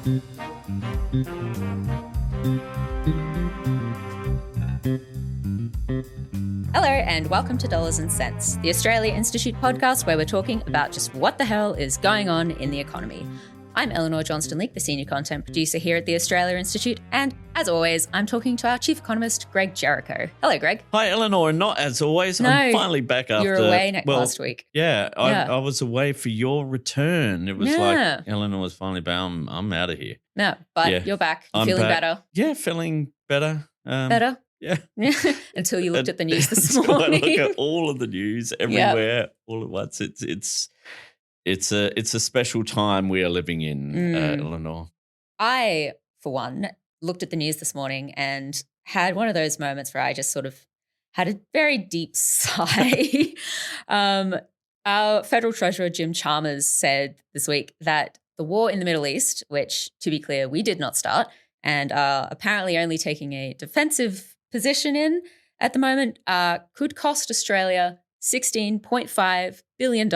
Hello and welcome to Dollars and Cents, the Australia Institute podcast where we're talking about just what the hell is going on in the economy. I'm Eleanor Johnston-Leake, the Senior Content Producer here at the Australia Institute, and as always, I'm talking to our Chief Economist, Greg Jericho. Hello, Greg. Hi, Eleanor. Not as always. No, I'm finally back after... You were away last week. Yeah, I was away for your return. It was like Eleanor was finally back. I'm out of here. No, but you're back. I'm feeling better. Yeah, feeling better. Better? Yeah. Until you looked at the news this morning. I look at all of the news everywhere all at once. It's a special time we are living in, Eleanor. I, for one, looked at the news this morning and had one of those moments where I just sort of had a very deep sigh. Our Federal Treasurer, Jim Chalmers, said this week that the war in the Middle East, which, to be clear, we did not start, and are apparently only taking a defensive position in at the moment, could cost Australia $16.5 billion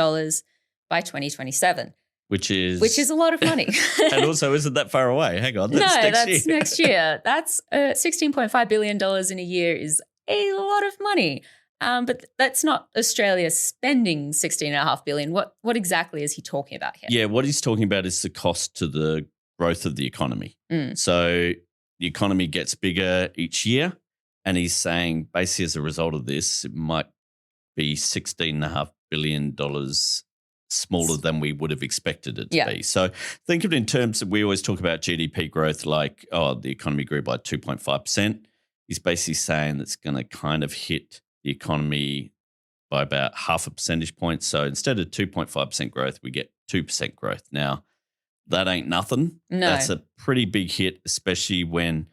by 2027. Which is a lot of money. And also isn't that far away. Hang on, that's next year. That's $16.5 billion in a year is a lot of money. But that's not Australia spending $16.5 billion. What exactly is he talking about here? Yeah, what he's talking about is the cost to the growth of the economy. So the economy gets bigger each year, and he's saying basically as a result of this, it might be $16.5 billion smaller than we would have expected it to be. So think of it in terms of, we always talk about GDP growth like, the economy grew by 2.5%. He's basically saying that's going to kind of hit the economy by about half a percentage point. So instead of 2.5% growth, we get 2% growth. Now, that ain't nothing. No. That's a pretty big hit, especially when,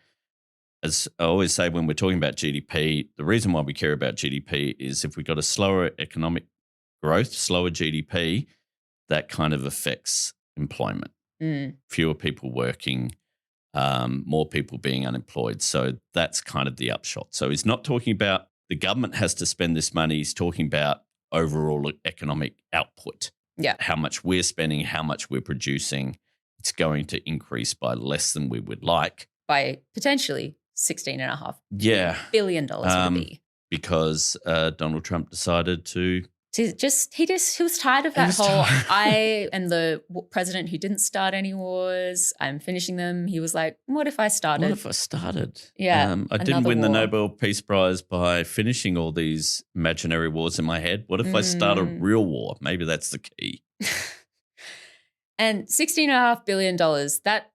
as I always say when we're talking about GDP, the reason why we care about GDP is if we've got a slower economic growth, slower GDP, that kind of affects employment. Fewer people working, more people being unemployed. So that's kind of the upshot. So he's not talking about the government has to spend this money. He's talking about overall economic output. Yeah. How much we're spending, how much we're producing. It's going to increase by less than we would like. By potentially $16.5 billion would it be. Because Donald Trump decided to... He was tired of that whole, I am the president who didn't start any wars. I'm finishing them. He was like, what if I started? What if I started? Yeah. I didn't win the Nobel Peace Prize by finishing all these imaginary wars in my head. What if I start a real war? Maybe that's the key. And $16.5 billion, that,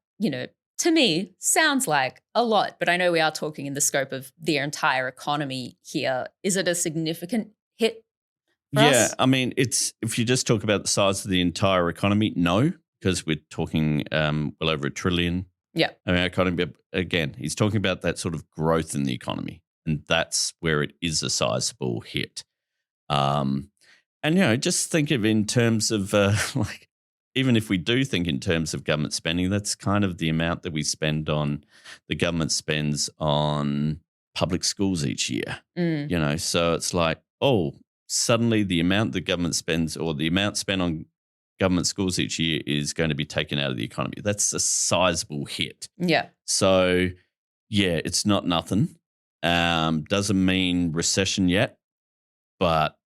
to me, sounds like a lot, but I know we are talking in the scope of the entire economy here. Is it a significant hit? Yeah, I mean, if you just talk about the size of the entire economy, no, because we're talking well over $1 trillion. Yeah. I mean, economy, again, he's talking about that sort of growth in the economy, and that's where it is a sizable hit. And, just think of in terms of even if we do think in terms of government spending, that's kind of the amount that the government spends on public schools each year, so it's like, suddenly the amount the government spends or the amount spent on government schools each year is going to be taken out of the economy. That's a sizable hit. Yeah. So, it's not nothing. Doesn't mean recession yet, but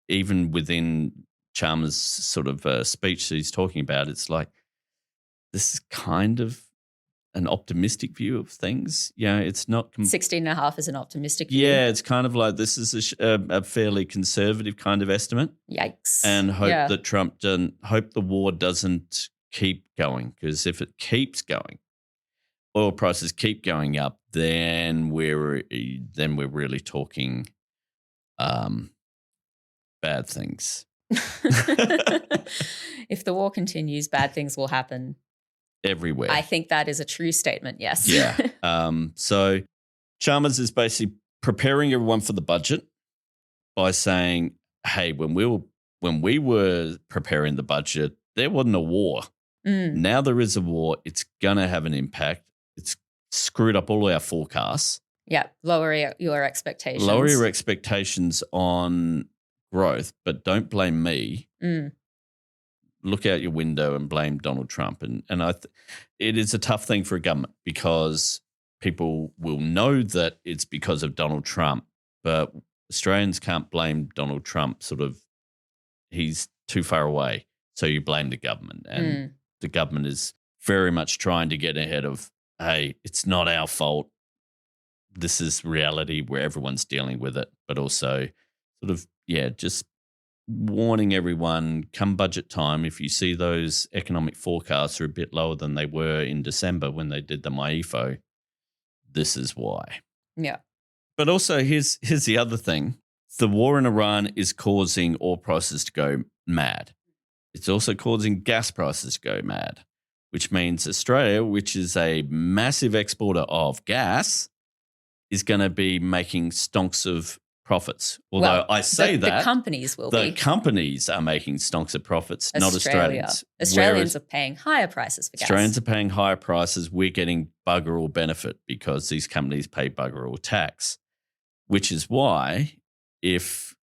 even within Chalmers' sort of speech that he's talking about, it's like this is kind of an optimistic view of things. It's not... 16.5 is an optimistic view. Yeah, it's kind of like this is a fairly conservative kind of estimate. Yikes. And hope that hope the war doesn't keep going, because if it keeps going, oil prices keep going up, then we're really talking bad things. If the war continues, bad things will happen. Everywhere. I think that is a true statement, yes. Yeah. So Chalmers is basically preparing everyone for the budget by saying, hey, when we were preparing the budget, there wasn't a war. Now there is a war. It's going to have an impact. It's screwed up all our forecasts. Yeah, lower your expectations. Lower your expectations on growth, but don't blame me. look out your window and blame Donald Trump. And it is a tough thing for a government because people will know that it's because of Donald Trump, but Australians can't blame Donald Trump. He's too far away. So you blame the government. And the government is very much trying to get ahead of, hey, it's not our fault. This is reality where everyone's dealing with it, but also just warning everyone come budget time, if you see those economic forecasts are a bit lower than they were in December when they did the MyEFO, this is why. Yeah. But also here's the other thing. The war in Iran is causing oil prices to go mad. It's also causing gas prices to go mad, which means Australia, which is a massive exporter of gas, is going to be making stonks of profits. Although I say the companies will be. The companies are making stonks of profits, not Australians. Australians are paying higher prices for gas. Australians are paying higher prices. We're getting bugger all benefit because these companies pay bugger all tax, which is why if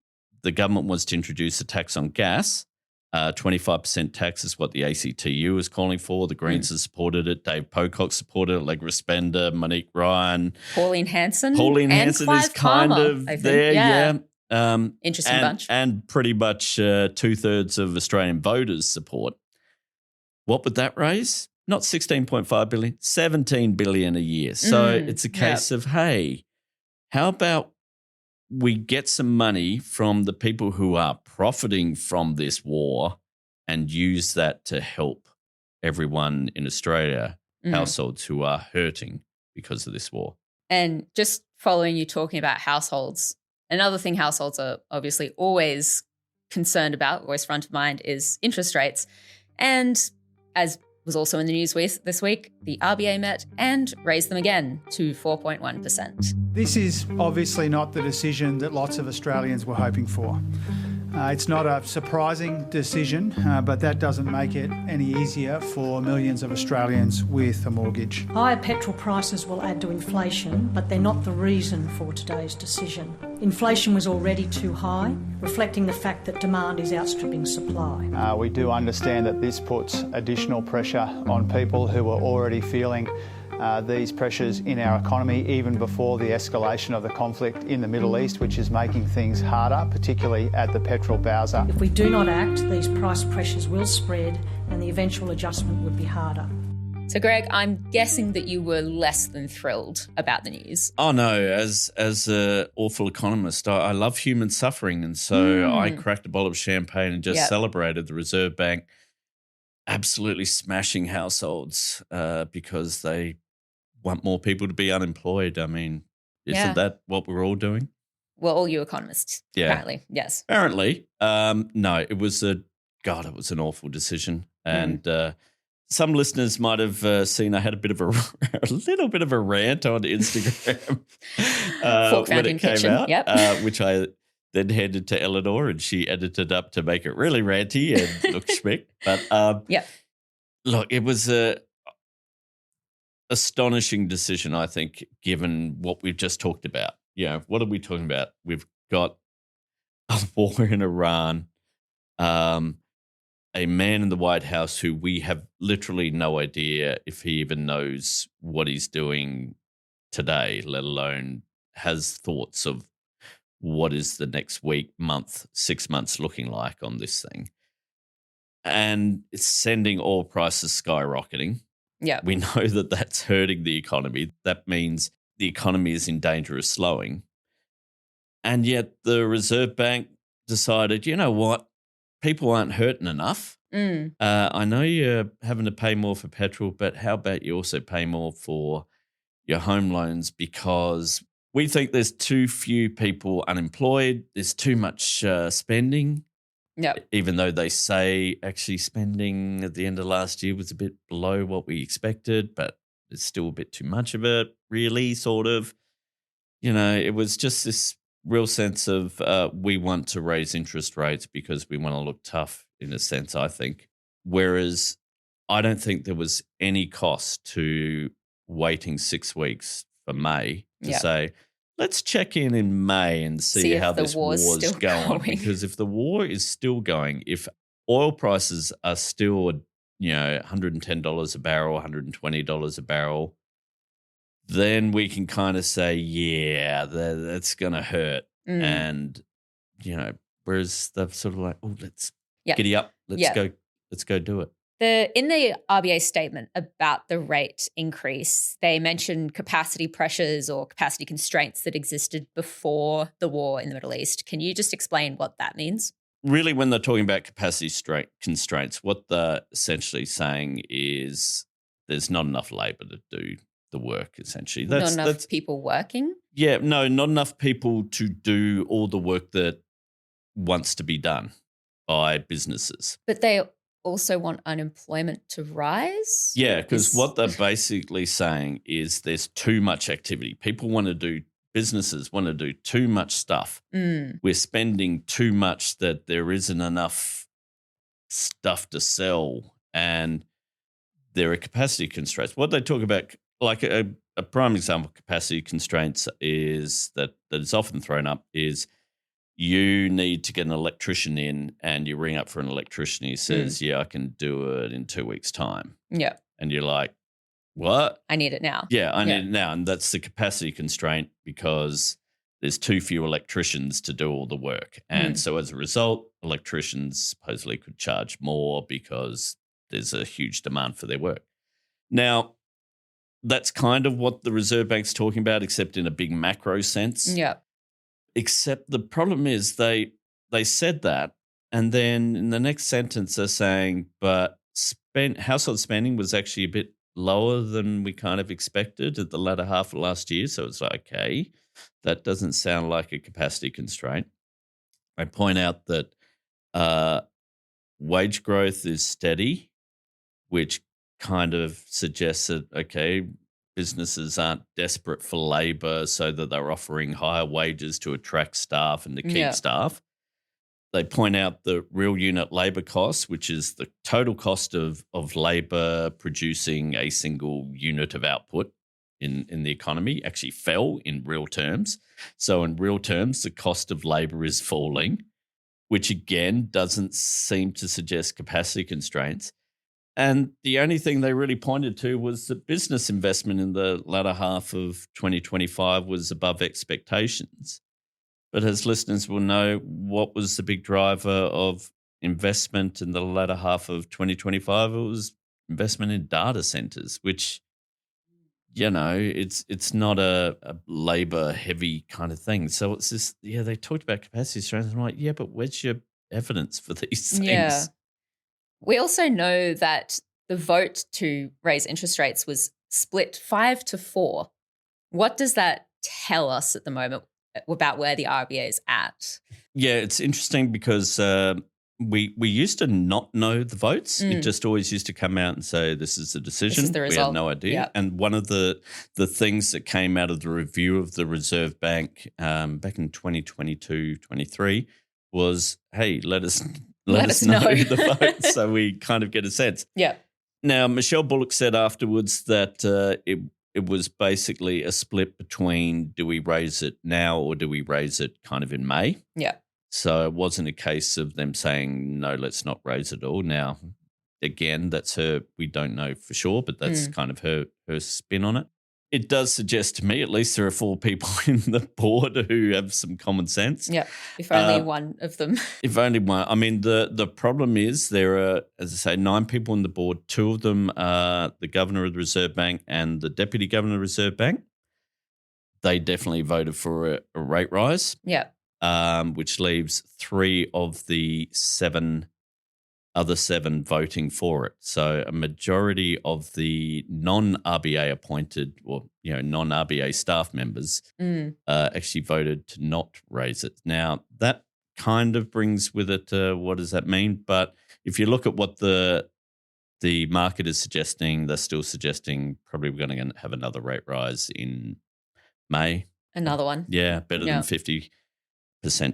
the government wants to introduce a tax on gas, 25% tax is what the ACTU is calling for. The Greens have supported it. Dave Pocock supported it. Allegra Spender, Monique Ryan. Pauline Hanson. Is kind of there, yeah. Interesting bunch. And pretty much 2/3 of Australian voters support. What would that raise? Not 16.5 billion, 17 billion a year. So it's a case of, hey, how about we get some money from the people who are profiting from this war and use that to help everyone in Australia, households who are hurting because of this war. And just following you talking about households, another thing households are obviously always concerned about, always front of mind, is interest rates. And as was also in the news this week, the RBA met and raised them again to 4.1%. This is obviously not the decision that lots of Australians were hoping for. It's not a surprising decision, but that doesn't make it any easier for millions of Australians with a mortgage. Higher petrol prices will add to inflation, but they're not the reason for today's decision. Inflation was already too high, reflecting the fact that demand is outstripping supply. We do understand that this puts additional pressure on people who are already feeling these pressures in our economy even before the escalation of the conflict in the Middle East, which is making things harder, particularly at the petrol bowser. If we do not act, these price pressures will spread and the eventual adjustment would be harder. So, Greg, I'm guessing that you were less than thrilled about the news. Oh, no. As an awful economist, I love human suffering. And so I cracked a bottle of champagne and just celebrated the Reserve Bank absolutely smashing households because they want more people to be unemployed. I mean, isn't that what we're all doing? Well, all you economists, apparently, yes. Apparently. No, it was an awful decision. And some listeners might have seen I had a little bit of a rant on Instagram when it came out, which I then handed to Eleanor and she edited up to make it really ranty and look schmick. But look, it was a astonishing decision, I think, given what we've just talked about. What are we talking about? We've got a war in Iran, a man in the White House who we have literally no idea if he even knows what he's doing today, let alone has thoughts of what is the next week, month, 6 months looking like on this thing. And it's sending oil prices skyrocketing. Yeah. We know that that's hurting the economy. That means the economy is in danger of slowing. And yet the Reserve Bank decided, you know what? People aren't hurting enough. I know you're having to pay more for petrol, but how about you also pay more for your home loans, because we think there's too few people unemployed. There's too much spending. Yep. Even though they say actually spending at the end of last year was a bit below what we expected, but it's still a bit too much of it, really, sort of. It was just this real sense of we want to raise interest rates because we want to look tough, in a sense, I think. Whereas I don't think there was any cost to waiting 6 weeks for May to say, let's check in May and see how this war's going. Because if the war is still going, if oil prices are still, $110 a barrel, $120 a barrel, then we can kind of say, yeah, that's going to hurt. And, whereas they're sort of like, oh, let's giddy up. Let's go do it. In the RBA statement about the rate increase, they mentioned capacity pressures or capacity constraints that existed before the war in the Middle East. Can you just explain what that means? Really, when they're talking about capacity constraints, what they're essentially saying is there's not enough labour to do the work, essentially. Not enough people working? Yeah, no, not enough people to do all the work that wants to be done by businesses. But they also want unemployment to rise? Yeah, because what they're basically saying is there's too much activity. Businesses want to do too much stuff. We're spending too much that there isn't enough stuff to sell, and there are capacity constraints. What they talk about, like a prime example of capacity constraints is that is often thrown up is you need to get an electrician in and you ring up for an electrician. He says, yeah, I can do it in 2 weeks' time. Yeah. And you're like, what? I need it now. Yeah, I need it now. And that's the capacity constraint because there's too few electricians to do all the work. And so as a result, electricians supposedly could charge more because there's a huge demand for their work. Now, that's kind of what the Reserve Bank's talking about, except in a big macro sense. Yeah. Except the problem is they said that, and then in the next sentence they're saying, but household spending was actually a bit lower than we kind of expected at the latter half of last year. So it's like, okay, that doesn't sound like a capacity constraint. I point out that wage growth is steady, which kind of suggests that, okay, businesses aren't desperate for labour so that they're offering higher wages to attract staff and to keep staff. They point out the real unit labour cost, which is the total cost of labour producing a single unit of output in the economy, actually fell in real terms. So in real terms, the cost of labour is falling, which again doesn't seem to suggest capacity constraints. And the only thing they really pointed to was that business investment in the latter half of 2025 was above expectations. But as listeners will know, what was the big driver of investment in the latter half of 2025? It was investment in data centers, which, it's not a labor-heavy kind of thing. So it's this, they talked about capacity constraints. I'm like, yeah, but where's your evidence for these things? Yeah. We also know that the vote to raise interest rates was split 5-4. What does that tell us at the moment about where the RBA is at? Yeah, it's interesting because we used to not know the votes. It just always used to come out and say, this is the decision. This is the result. We had no idea. Yep. And one of the things that came out of the review of the Reserve Bank back in 2022-23 was, hey, let us know the votes so we kind of get a sense. Yeah. Now, Michelle Bullock said afterwards that it was basically a split between do we raise it now or do we raise it kind of in May? Yeah. So it wasn't a case of them saying, no, let's not raise it all. Now, again, that's her, we don't know for sure, but that's kind of her spin on it. It does suggest to me, at least there are 4 people in the board who have some common sense. Yeah, if only one of them. If only one. I mean, the problem is there are, as I say, 9 people on the board. 2 of them are the governor of the Reserve Bank and the deputy governor of the Reserve Bank. They definitely voted for a rate rise. Yeah. Which leaves 3 of the other 7 voting for it. So a majority of the non-RBA appointed or non-RBA staff members actually voted to not raise it. Now, that kind of brings with it what does that mean? But if you look at what the market is suggesting, they're still suggesting probably we're going to have another rate rise in May. Another one. Yeah, better than 50%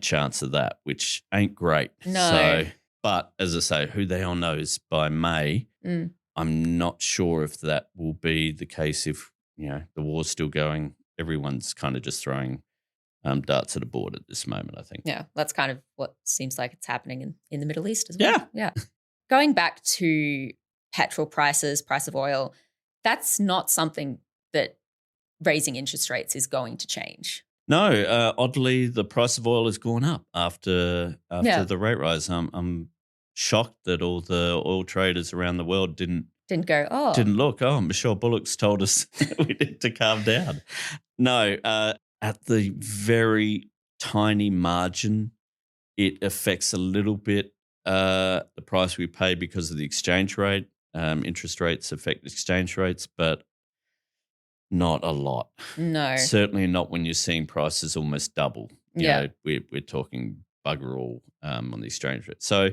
chance of that, which ain't great. No. So, but as I say, who the hell knows by May? I'm not sure if that will be the case if, the war's still going. Everyone's kind of just throwing darts at a board at this moment, I think. Yeah, that's kind of what seems like it's happening in the Middle East as well. Yeah. Yeah. Going back to petrol prices, price of oil, that's not something that raising interest rates is going to change. No, oddly, the price of oil has gone up after the rate rise. I'm shocked that all the oil traders around the world didn't look. Oh, Michelle Bullock's told us we need to calm down. No, at the very tiny margin, it affects a little bit the price we pay because of the exchange rate. Interest rates affect exchange rates, but not a lot. No. Certainly not when you're seeing prices almost double. You know, we're talking bugger all on the exchange rate. So,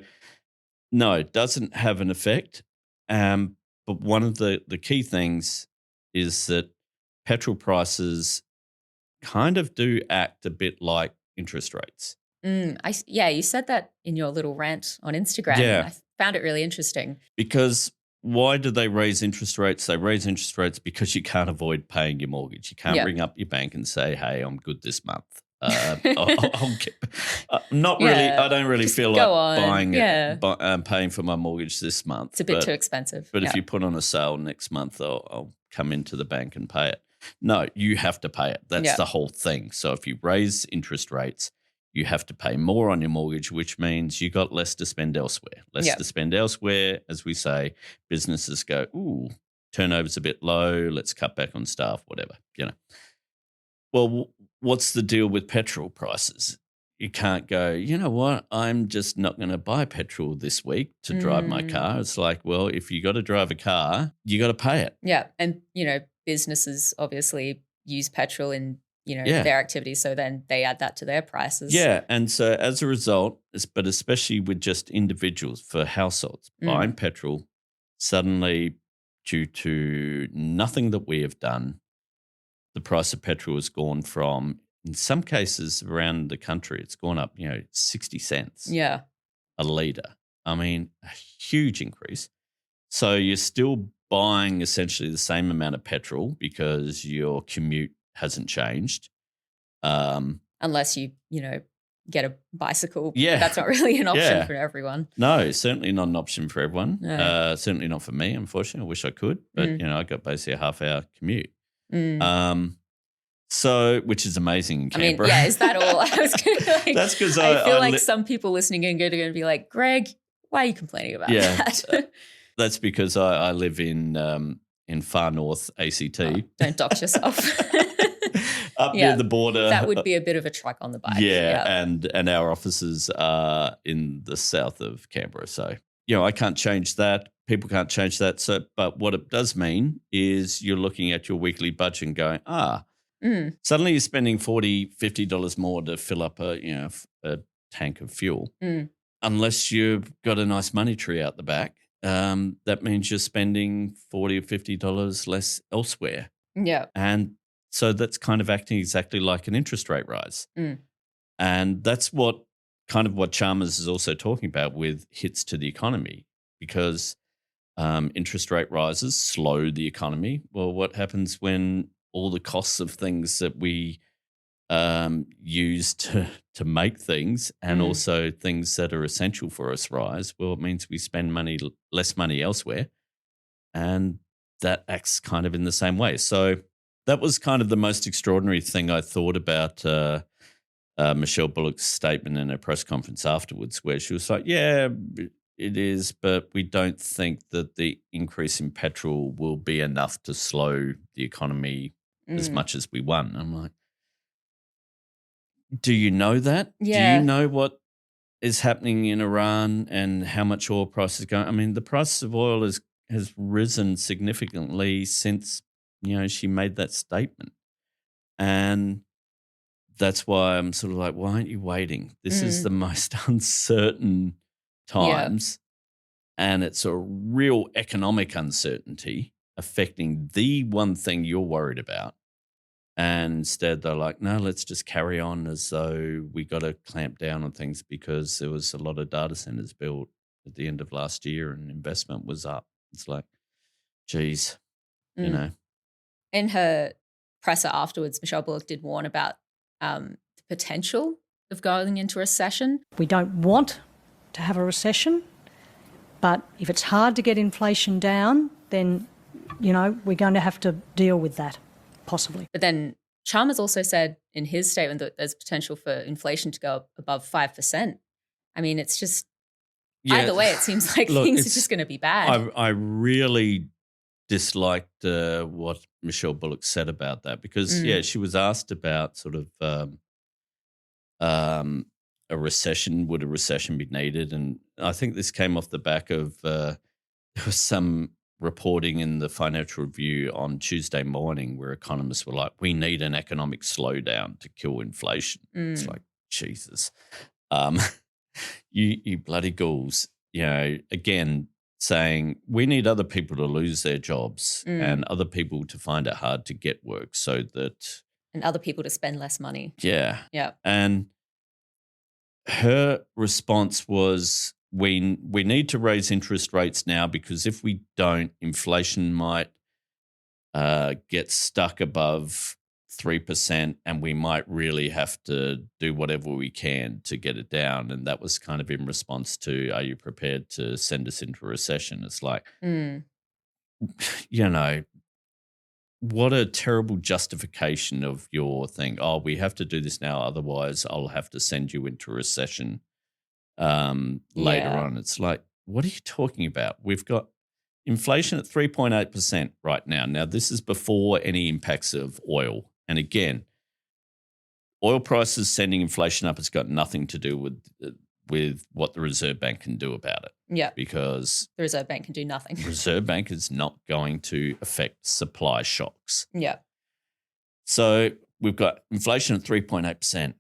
no, it doesn't have an effect. But one of the key things is that petrol prices kind of do act a bit like interest rates. You said that in your little rant on Instagram. Yeah. And I found it really interesting. Because why do they raise interest rates? They raise interest rates because you can't avoid paying your mortgage. You can't ring up your bank and say, hey, I'm good this month. I don't really feel like buying it, paying for my mortgage this month. It's a bit too expensive. But if you put on a sale next month, I'll come into the bank and pay it. No, you have to pay it. That's the whole thing. So if you raise interest rates, you have to pay more on your mortgage, which means you got less to spend elsewhere. To spend elsewhere, as we say, businesses go, ooh, turnover's a bit low, let's cut back on staff, whatever, Well, what's the deal with petrol prices? You can't go, you know what, I'm just not going to buy petrol this week to drive my car. It's like, well, if you got to drive a car, you got to pay it. Yeah, and, businesses obviously use petrol in their activities, so then they add that to their prices. Yeah, and so as a result, but especially with just individuals, for households, buying petrol, suddenly due to nothing that we have done, the price of petrol has gone from, in some cases around the country, it's gone up, 60 cents a litre. I mean, a huge increase. So you're still buying essentially the same amount of petrol because your commute hasn't changed. Unless you get a bicycle. Yeah. That's not really an option for everyone. No, certainly not an option for everyone. No. Certainly not for me, unfortunately. I wish I could. But, I got basically a half-hour commute. So, which is amazing in Canberra. I mean, is that all? I was going That's because I feel like some people listening are going to be like, Greg, why are you complaining about that? That's because I live in far north ACT. Oh, don't dox yourself. Up near the border. That would be a bit of a trek on the bike. And our offices are in the south of Canberra. So, I can't change that. People can't change that. So, but what it does mean is you're looking at your weekly budget and going, suddenly you're spending $40, $50 more to fill up a tank of fuel. Unless you've got a nice money tree out the back. That means you're spending $40 or $50 less elsewhere. Yeah. And so that's kind of acting exactly like an interest rate rise. And that's what Chalmers is also talking about with hits to the economy, because interest rate rises slow the economy. Well, what happens when all the costs of things that we use to make things and also things that are essential for us rise? Well, it means we spend less money elsewhere, and that acts kind of in the same way. So that was kind of the most extraordinary thing I thought about Michelle Bullock's statement in her press conference afterwards, where she was like, yeah, it is, but we don't think that the increase in petrol will be enough to slow the economy as much as we want. I'm like, do you know that? Yeah. Do you know what is happening in Iran and how much oil prices are going? I mean, the price of oil has risen significantly since, she made that statement. And that's why I'm sort of like, why aren't you waiting? This is the most uncertain times. And it's a real economic uncertainty affecting the one thing you're worried about. And instead they're like, no, let's just carry on as though we got to clamp down on things because there was a lot of data centers built at the end of last year and investment was up. It's like, geez, In her presser afterwards, Michelle Bullock did warn about the potential of going into recession? We don't want to have a recession, but if it's hard to get inflation down, then, we're going to have to deal with that, possibly. But then Chalmers also said in his statement that there's potential for inflation to go up above 5%. I mean, it's just either way, it seems like things are just going to be bad. I really disliked what Michelle Bullock said about that because, she was asked about sort of a recession. Would a recession be needed? And I think this came off the back of there was some reporting in the Financial Review on Tuesday morning where economists were like, we need an economic slowdown to kill inflation. It's like, Jesus. You bloody ghouls, again, saying we need other people to lose their jobs and other people to find it hard to get work so that... And other people to spend less money. Yeah. Yeah. And her response was, we need to raise interest rates now because if we don't, inflation might get stuck above 3% and we might really have to do whatever we can to get it down. And that was kind of in response to, are you prepared to send us into a recession? It's like, what a terrible justification of your thing. Oh, we have to do this now, otherwise I'll have to send you into a recession later on. It's like, what are you talking about? We've got inflation at 3.8% right now. Now, this is before any impacts of oil. And again, oil prices sending inflation up has got nothing to do with what the Reserve Bank can do about it. Yeah. Because the Reserve Bank can do nothing. The Reserve Bank is not going to affect supply shocks. Yeah. So we've got inflation at 3.8%.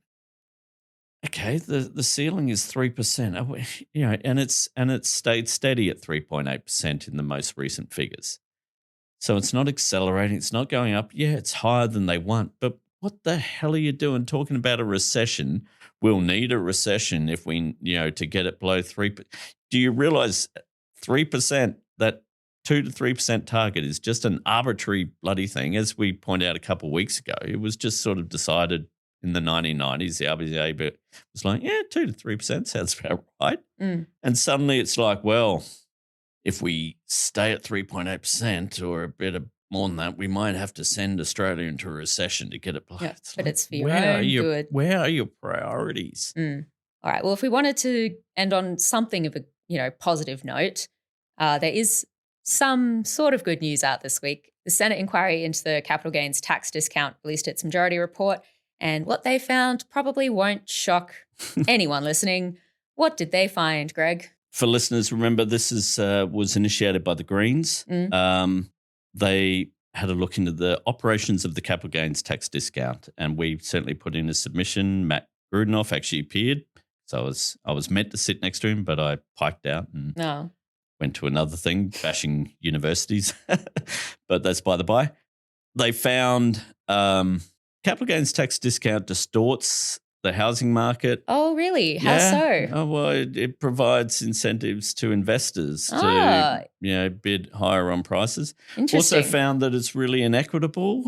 Okay, the ceiling is 3%. And it's stayed steady at 3.8% in the most recent figures. So it's not accelerating, it's not going up. Yeah, it's higher than they want, but what the hell are you doing talking about a recession? We'll need a recession if we, to get it below 3%. Do you realize 3%, that 2 to 3% target is just an arbitrary bloody thing? As we pointed out a couple of weeks ago, it was just sort of decided in the 1990s, the RBA was like, 2 to 3% sounds about right. And suddenly it's like, well, if we stay at 3.8% or a bit more than that, we might have to send Australia into a recession to get it below. Yeah, but it's for your own good. Where are your priorities? All right. Well, if we wanted to end on something of a positive note, there is some sort of good news out this week. The Senate inquiry into the capital gains tax discount released its majority report, and what they found probably won't shock anyone listening. What did they find, Greg? For listeners, remember this was initiated by the Greens. They had a look into the operations of the capital gains tax discount, and we certainly put in a submission. Matt Grudenoff actually appeared, so I was meant to sit next to him, but I piked out and went to another thing, bashing universities. But that's by the by. They found capital gains tax discount distorts the housing market. Oh, really? How so? Oh, well, it provides incentives to investors to bid higher on prices. Interesting. Also found that it's really inequitable.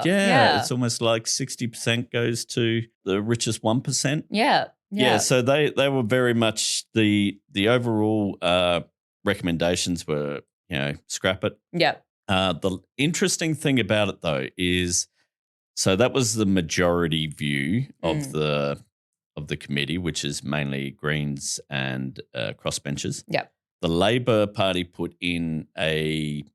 It's almost like 60% goes to the richest 1%. Yeah. So they were very much the overall recommendations were, scrap it. Yeah. The interesting thing about it though is, so that was the majority view of the committee, which is mainly Greens and crossbenchers. Yeah. The Labor Party put in a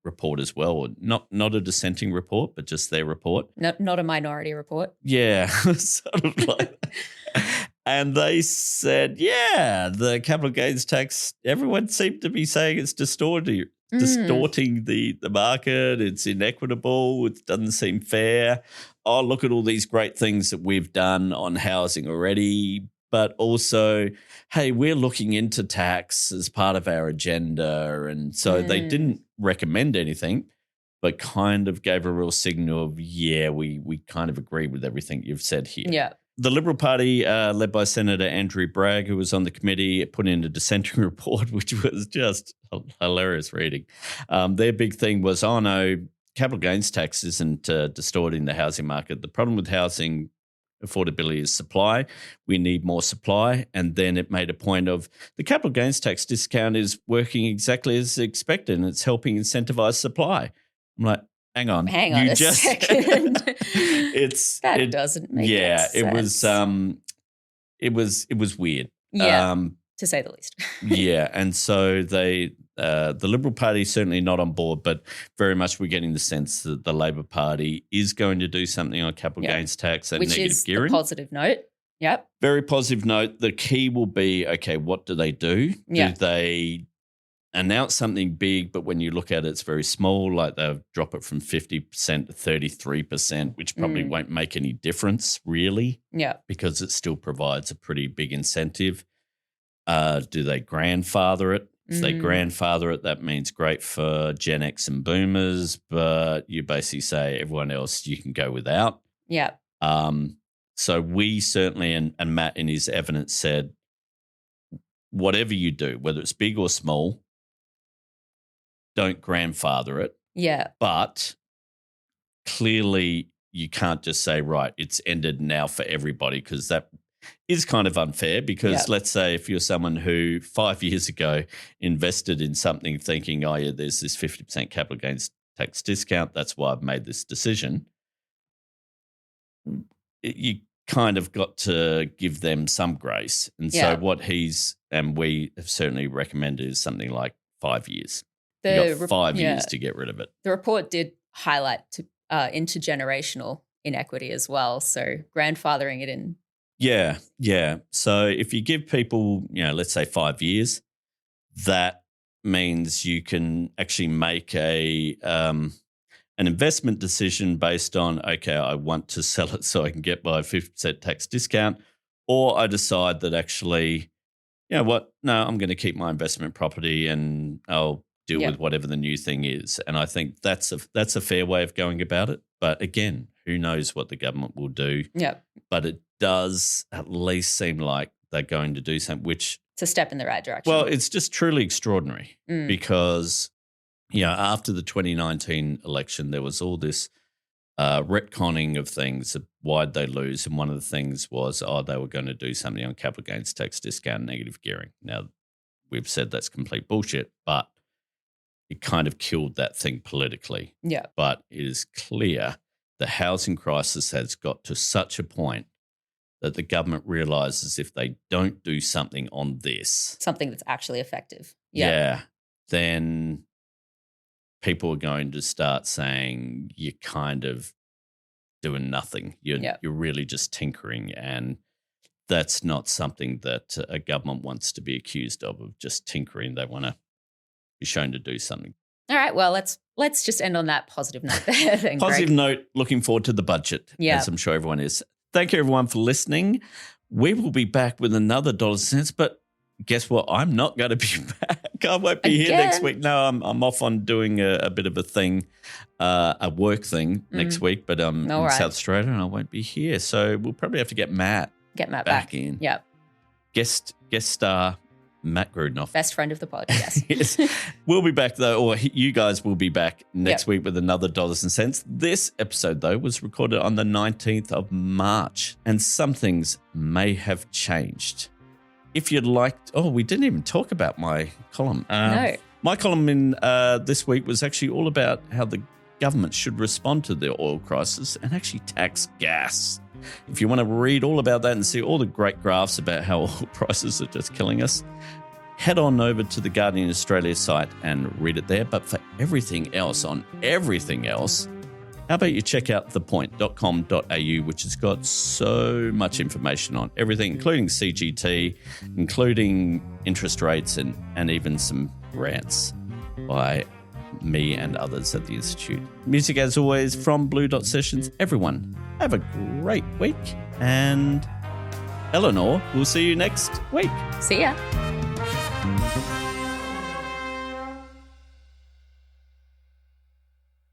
report as well, not a dissenting report, but just their report. Not a minority report. Yeah, sort of like that. And they said, the capital gains tax, everyone seemed to be saying it's distorting the market, it's inequitable, it doesn't seem fair. Oh, look at all these great things that we've done on housing already, but also, hey, we're looking into tax as part of our agenda. And so they didn't recommend anything, but kind of gave a real signal of, we kind of agree with everything you've said here. Yeah. The Liberal Party, led by Senator Andrew Bragg, who was on the committee, put in a dissenting report, which was just hilarious reading. Their big thing was, capital gains tax isn't distorting the housing market. The problem with housing affordability is supply. We need more supply. And then it made a point of the capital gains tax discount is working exactly as expected and it's helping incentivize supply. I'm like, hang on a second. That doesn't make sense. It was weird. Yeah, to say the least. Yeah, and so the Liberal Party is certainly not on board, but very much we're getting the sense that the Labor Party is going to do something on capital gains tax and negative gearing. Which is a positive note. Yep. Very positive note. The key will be, okay, what do they do? Yeah. Do they announce something big, but when you look at it, it's very small, like they'll drop it from 50% to 33%, which probably won't make any difference really. Yeah. Because it still provides a pretty big incentive. Do they grandfather it? If they grandfather it, that means great for Gen X and boomers, but you basically say everyone else you can go without. Yeah. So we certainly, and Matt in his evidence said, whatever you do, whether it's big or small, don't grandfather it. Yeah. But clearly you can't just say, right, it's ended now for everybody, because that is kind of unfair. Because let's say if you're someone who 5 years ago invested in something thinking, oh, yeah, there's this 50% capital gains tax discount, that's why I've made this decision. You kind of got to give them some grace. And so what we have certainly recommended is something like 5 years. You got 5 years to get rid of it. The report did highlight intergenerational inequity as well. So grandfathering it in. Yeah, yeah. So if you give people, let's say 5 years, that means you can actually make an investment decision based on, okay, I want to sell it so I can get my 50% tax discount, or I decide that actually, you know what, no, I'm going to keep my investment property and I'll deal with whatever the new thing is. And I think that's a fair way of going about it. But again, who knows what the government will do. Yeah. But it does at least seem like they're going to do something which... It's a step in the right direction. Well, it's just truly extraordinary because, after the 2019 election, there was all this retconning of things, why'd they lose? And one of the things was, they were going to do something on capital gains tax discount, negative gearing. Now, we've said that's complete bullshit, but it kind of killed that thing politically. Yeah. But it is clear the housing crisis has got to such a point that the government realises if they don't do something on this. Something that's actually effective. Yeah. Then people are going to start saying you're kind of doing nothing. You're really just tinkering, and that's not something that a government wants to be accused of just tinkering. They want to be shown to do something. All right, well, let's just end on that positive note there then, Positive Greg. note, looking forward to the budget, as I'm sure everyone is. Thank you, everyone, for listening. We will be back with another Dollars and Cents, but guess what? I'm not going to be back. I won't be here next week. No, I'm off on doing a bit of a thing, a work thing next week, but I'm in South Australia and I won't be here. So we'll probably have to get Matt back in. Yeah. Guest star Matt Grudnoff. Best friend of the pod, yes. Yes. We'll be back, though, or you guys will be back next week with another Dollars and Cents. This episode, though, was recorded on the 19th of March, and some things may have changed. If you'd like, we didn't even talk about my column. No. My column in this week was actually all about how the government should respond to the oil crisis and actually tax gas. If you want to read all about that and see all the great graphs about how oil prices are just killing us, head on over to the Guardian Australia site and read it there. But for everything else, how about you check out thepoint.com.au, which has got so much information on everything, including CGT, including interest rates, and even some rants by me and others at the Institute. Music, as always, from Blue Dot Sessions. Everyone, have a great week. And Eleanor, we'll see you next week. See ya.